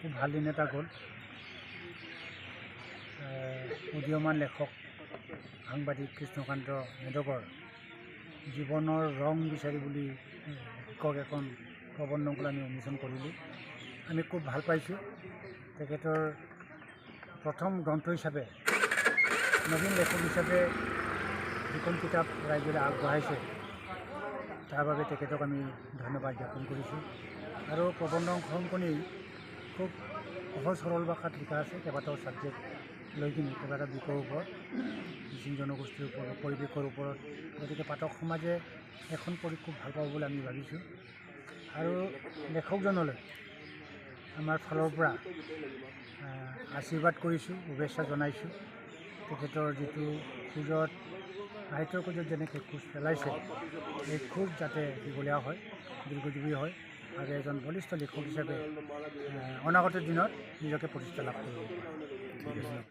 খুব ভাল দিন এটা গ'ল। উদীয়মান লেখক সাংবাদিক কৃষ্ণকান্ত মেধকৰ জীৱনৰ ৰং বিচাৰি বুলি শিক্ষক এখন প্ৰবন্ধকলৈ আমি উন্মোচন কৰিলোঁ। আমি খুব ভাল পাইছোঁ। তেখেতৰ প্ৰথম গ্ৰন্থ হিচাপে নবীন লেখক হিচাপে যিখন কিতাপ ৰাইজলৈ আগবঢ়াইছে তাৰ বাবে তেখেতক আমি ধন্যবাদ জ্ঞাপন কৰিছোঁ। আৰু প্ৰবন্ধখনি খুব সহজ সৰল ভাষাত লিখা আছে। কেইবাটাও ছাবজেক্ট লৈ কিনে কেইবাটা বিষয়ৰ ওপৰত, মিচিং জনগোষ্ঠীৰ ওপৰত, পৰিৱেশৰ ওপৰত। গতিকে পাঠক সমাজে এখন পঢ়ি খুব ভাল পাব বুলি আমি ভাবিছোঁ। আৰু লেখকজনলৈ আমাৰ ফালৰ পৰা আশীৰ্বাদ কৰিছোঁ, শুভেচ্ছা জনাইছোঁ। তেখেতৰ যিটো খোজত সাহিত্যৰ খোজত যেনেকৈ খোজ পেলাইছে এই খোজ যাতে দীঘলীয়া হয়, দীৰ্ঘজীৱী হয় আৰু এজন বলিষ্ঠ লেখক হিচাপে অনাগত দিনত নিজকে প্ৰতিষ্ঠা লাভ কৰিব পাৰে।